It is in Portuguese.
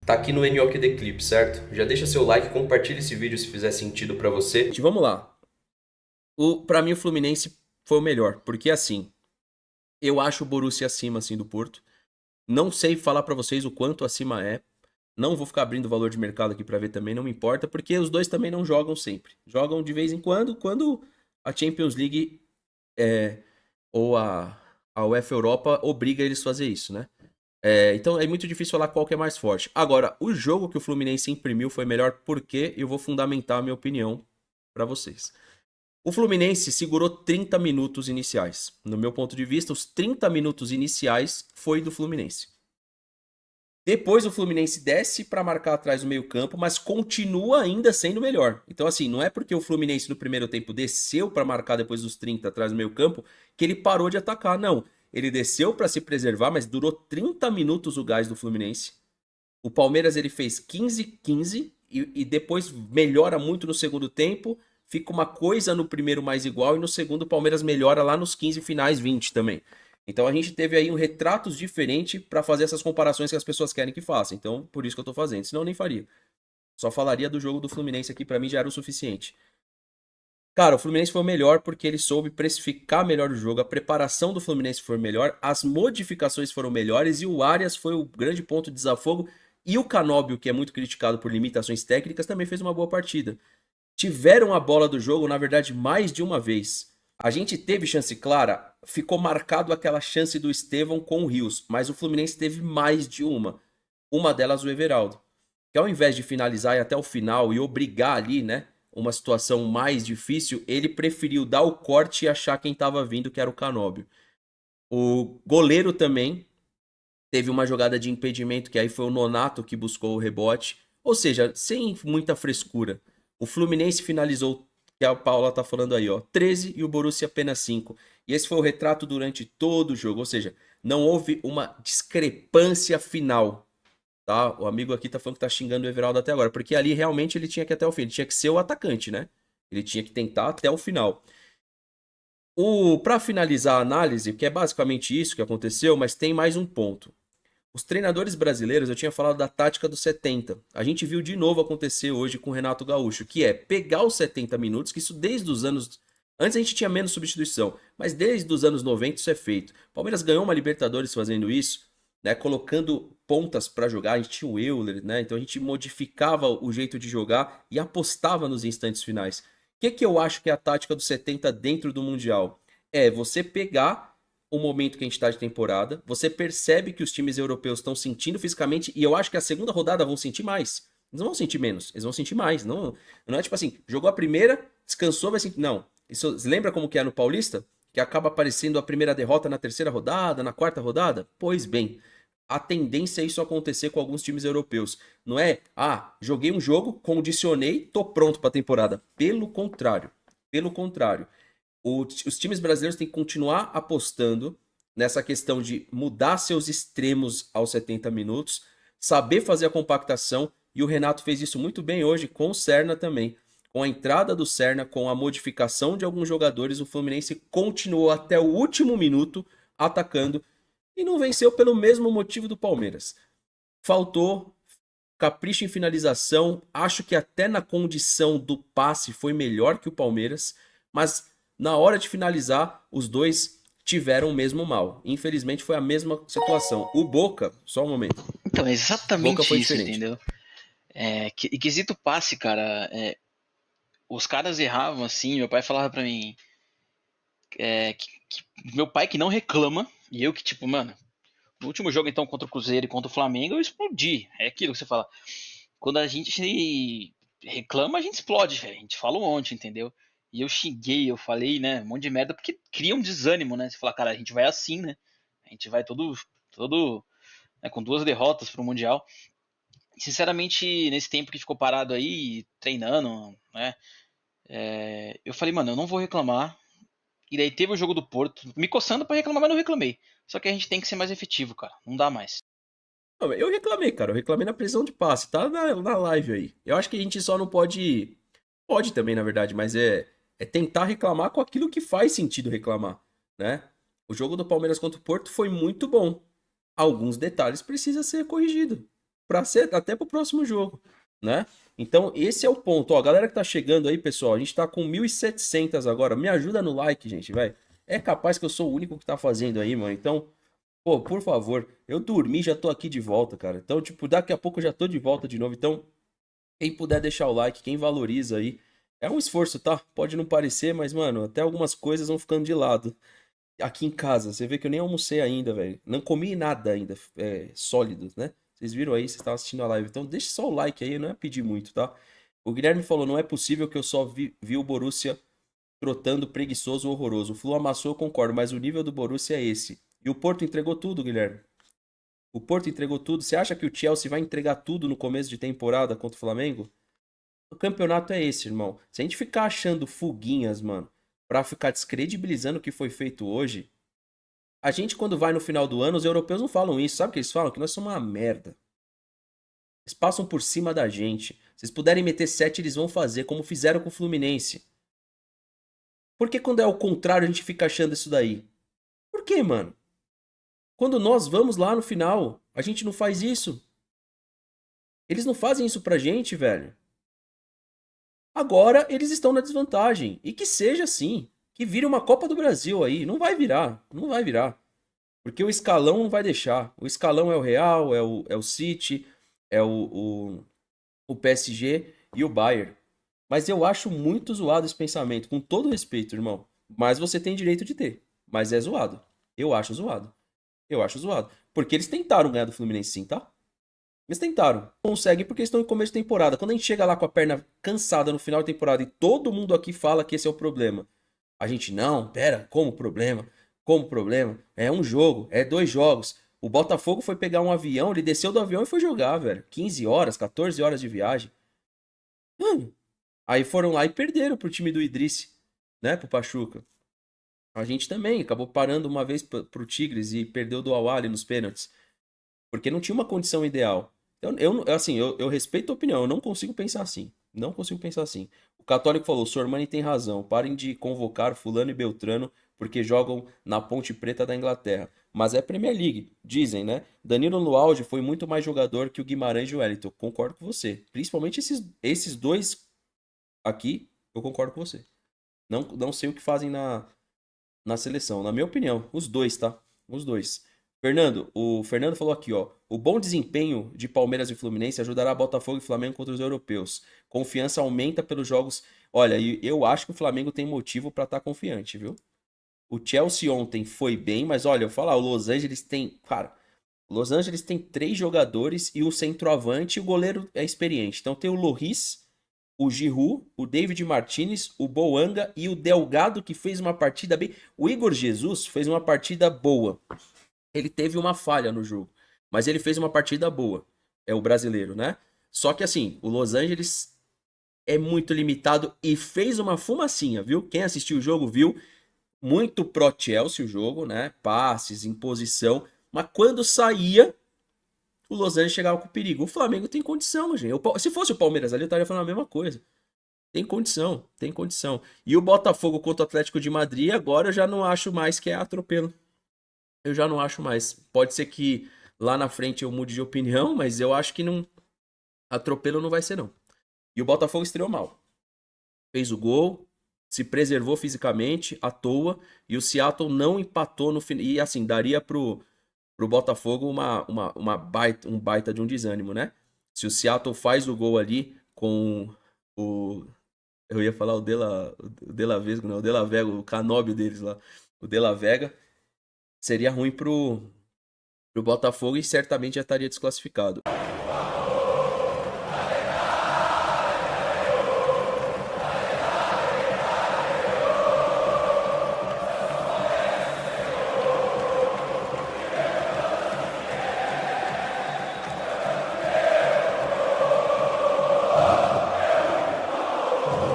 tá aqui no NOK The Clip, certo? Já deixa seu like, compartilha esse vídeo se fizer sentido pra você. Gente, vamos lá. Pra mim o Fluminense foi o melhor, porque assim, eu acho o Borussia acima assim do Porto. Não sei falar pra vocês o quanto acima é. Não vou ficar abrindo valor de mercado aqui pra ver também, não me importa, porque os dois também não jogam sempre. Jogam de vez em quando a Champions League ou a UEFA Europa obriga eles a fazer isso, né? Então é muito difícil falar qual que é mais forte. Agora, o jogo que o Fluminense imprimiu foi melhor porque eu vou fundamentar a minha opinião pra vocês. O Fluminense segurou 30 minutos iniciais. No meu ponto de vista, os 30 minutos iniciais foi do Fluminense. Depois o Fluminense desce para marcar atrás do meio-campo, mas continua ainda sendo melhor. Então, assim, não é porque o Fluminense no primeiro tempo desceu para marcar depois dos 30 atrás do meio-campo que ele parou de atacar, não. Ele desceu para se preservar, mas durou 30 minutos o gás do Fluminense. O Palmeiras ele fez 15-15 e depois melhora muito no segundo tempo. Fica uma coisa no primeiro mais igual e no segundo o Palmeiras melhora lá nos 15 finais 20 também. Então a gente teve aí um retratos diferente para fazer essas comparações que as pessoas querem que faça. Então por isso que eu tô fazendo, senão eu nem faria. Só falaria do jogo do Fluminense aqui, para mim já era o suficiente. Cara, o Fluminense foi o melhor porque ele soube precificar melhor o jogo, a preparação do Fluminense foi melhor, as modificações foram melhores e o Arias foi o grande ponto de desafogo. E o Canóbio, que é muito criticado por limitações técnicas, também fez uma boa partida. Tiveram a bola do jogo, na verdade, mais de uma vez. A gente teve chance clara, ficou marcado aquela chance do Estevão com o Rios, mas o Fluminense teve mais de uma. Uma delas o Everaldo, que ao invés de finalizar e até o final e obrigar ali, né, uma situação mais difícil, ele preferiu dar o corte e achar quem estava vindo, que era o Canóbio. O goleiro também teve uma jogada de impedimento, que aí foi o Nonato que buscou o rebote. Ou seja, sem muita frescura. O Fluminense finalizou, que a Paula tá falando aí, ó, 13 e o Borussia apenas 5. E esse foi o retrato durante todo o jogo. Ou seja, não houve uma discrepância final. Tá? O amigo aqui tá falando que tá xingando o Everaldo até agora. Porque ali realmente ele tinha que ir até o fim. Ele tinha que ser o atacante, né? Ele tinha que tentar até o final. Para finalizar a análise, que é basicamente isso que aconteceu, mas tem mais um ponto. Os treinadores brasileiros, eu tinha falado da tática dos 70. A gente viu de novo acontecer hoje com o Renato Gaúcho, que é pegar os 70 minutos, que isso desde os anos. Antes a gente tinha menos substituição, mas desde os anos 90 isso é feito. O Palmeiras ganhou uma Libertadores fazendo isso, né, colocando pontas para jogar. A gente tinha o Euler, né? Então a gente modificava o jeito de jogar e apostava nos instantes finais. O que eu acho que é a tática dos 70 dentro do Mundial? É você pegar o momento que a gente está de temporada, você percebe que os times europeus estão sentindo fisicamente, e eu acho que a segunda rodada vão sentir mais. Eles não vão sentir menos, eles vão sentir mais. Não, não é tipo assim, jogou a primeira, descansou, vai sentir. Não. Isso, lembra como que é no Paulista? Que acaba aparecendo a primeira derrota na terceira rodada, na quarta rodada? Pois bem, a tendência é isso acontecer com alguns times europeus. Não é, joguei um jogo, condicionei, tô pronto para a temporada. Pelo contrário. Pelo contrário. Os times brasileiros têm que continuar apostando nessa questão de mudar seus extremos aos 70 minutos, saber fazer a compactação, e o Renato fez isso muito bem hoje com o Serna também. Com a entrada do Serna, com a modificação de alguns jogadores, o Fluminense continuou até o último minuto atacando e não venceu pelo mesmo motivo do Palmeiras. Faltou capricho em finalização, acho que até na condição do passe foi melhor que o Palmeiras, mas na hora de finalizar, os dois tiveram o mesmo mal. Infelizmente foi a mesma situação. O Boca, só um momento. Então, é Boca exatamente foi isso, diferente. entendeu? E quesito passe, cara, os caras erravam assim, meu pai falava pra mim, meu pai que não reclama, e eu que, tipo, mano, no último jogo então contra o Cruzeiro e contra o Flamengo, eu explodi. É aquilo que você fala. Quando a gente reclama, a gente explode, velho. A gente fala um monte, entendeu? E eu xinguei, eu falei, né, um monte de merda, porque cria um desânimo, né? Você fala, cara, a gente vai assim, né? A gente vai todo, né, com duas derrotas pro Mundial. Sinceramente, nesse tempo que ficou parado aí, treinando, né? Eu falei, mano, eu não vou reclamar. E daí teve o jogo do Porto, me coçando pra reclamar, mas não reclamei. Só que a gente tem que ser mais efetivo, cara. Não dá mais. Não, eu reclamei, cara. Eu reclamei na prisão de passe. Tá na live aí. Eu acho que a gente só não pode. Pode também, na verdade, mas é tentar reclamar com aquilo que faz sentido reclamar, né? O jogo do Palmeiras contra o Porto foi muito bom. Alguns detalhes precisam ser corrigidos. para ser até pro próximo jogo, né? Então, esse é o ponto. Ó, galera que tá chegando aí, pessoal, a gente tá com 1.700 agora. Me ajuda no like, gente, vai. É capaz que eu sou o único que tá fazendo aí, mano. Então, pô, por favor, eu dormi, já tô aqui de volta, cara. Então, tipo, daqui a pouco eu já tô de volta de novo. Então, quem puder deixar o like, quem valoriza aí, é um esforço, tá? Pode não parecer, mas, mano, até algumas coisas vão ficando de lado. Aqui em casa, você vê que eu nem almocei ainda, velho. Não comi nada ainda, sólido, né? Vocês viram aí, vocês estavam assistindo a live. Então deixa só o like aí, não é pedir muito, tá? O Guilherme falou, não é possível que eu só vi o Borussia trotando preguiçoso, horroroso. O Flu amassou, eu concordo, mas o nível do Borussia é esse. E o Porto entregou tudo, Guilherme. O Porto entregou tudo. Você acha que o Chelsea vai entregar tudo no começo de temporada contra o Flamengo? O campeonato é esse, irmão. Se a gente ficar achando fuguinhas, mano, pra ficar descredibilizando o que foi feito hoje, a gente quando vai no final do ano, os europeus não falam isso. Sabe o que eles falam? Que nós somos uma merda. Eles passam por cima da gente. Se eles puderem meter 7, eles vão fazer, como fizeram com o Fluminense. Por que quando é o contrário a gente fica achando isso daí? Por quê, mano? Quando nós vamos lá no final, a gente não faz isso. Eles não fazem isso pra gente, velho. Agora eles estão na desvantagem. E que seja assim. Que vire uma Copa do Brasil aí. Não vai virar. Não vai virar. Porque o escalão não vai deixar. O escalão é o Real, é o City, é o PSG e o Bayern. Mas eu acho muito zoado esse pensamento. Com todo respeito, irmão. Mas você tem direito de ter. Mas é zoado. Eu acho zoado. Eu acho zoado. Porque eles tentaram ganhar do Fluminense sim, tá? Eles tentaram. Conseguem porque estão em começo de temporada. Quando a gente chega lá com a perna cansada no final da temporada e todo mundo aqui fala que esse é o problema. A gente, não, pera, como problema? Como problema? É um jogo, é 2 jogos. O Botafogo foi pegar um avião, ele desceu do avião e foi jogar, velho. 15 horas, 14 horas de viagem. Mano, aí foram lá e perderam pro time do Idrice, né, pro Pachuca. A gente também acabou parando uma vez pro Tigres e perdeu do Al-Ahly nos pênaltis. Porque não tinha uma condição ideal. Eu respeito a opinião, eu não consigo pensar assim. Não consigo pensar assim. O Católico falou, Sormani tem razão, parem de convocar fulano e Beltrano porque jogam na Ponte Preta da Inglaterra. Mas é Premier League, dizem, né? Danilo no auge foi muito mais jogador que o Guimarães e o Wellington. Concordo com você. Principalmente esses dois aqui, eu concordo com você. Não sei o que fazem na seleção. Na minha opinião, os dois, tá? Os dois. Fernando, o Fernando falou aqui, ó. O bom desempenho de Palmeiras e Fluminense ajudará Botafogo e Flamengo contra os europeus. Confiança aumenta pelos jogos. Olha, eu acho que o Flamengo tem motivo pra estar confiante, viu? O Chelsea ontem foi bem, mas olha, eu falar, o Los Angeles tem, cara, o Los Angeles tem 3 jogadores e o centroavante e o goleiro é experiente. Então tem o Lloris, o Giroud, o David Martinez, o Boanga e o Delgado que fez uma partida bem. O Igor Jesus fez uma partida boa. Ele teve uma falha no jogo, mas ele fez uma partida boa. É o brasileiro, né? Só que assim, o Los Angeles é muito limitado e fez uma fumacinha, viu? Quem assistiu o jogo viu. Muito pró-Chelsea o jogo, né? Passes, imposição. Mas quando saía, o Los Angeles chegava com perigo. O Flamengo tem condição, gente. Se fosse o Palmeiras ali, eu estaria falando a mesma coisa. Tem condição, tem condição. E o Botafogo contra o Atlético de Madrid, agora eu já não acho mais que é atropelo. Eu já não acho mais. Pode ser que lá na frente eu mude de opinião, mas eu acho que não. Atropelo não vai ser, não. E o Botafogo estreou mal. Fez o gol, se preservou fisicamente, à toa, e o Seattle não empatou no final. E assim, daria pro Botafogo um baita de um desânimo, né? Se o Seattle faz o gol ali com o. Eu ia falar o De La Vesgo, não, o De La Vega, o canóbio deles lá. O De La Vega. Seria ruim pro Botafogo e certamente já estaria desclassificado.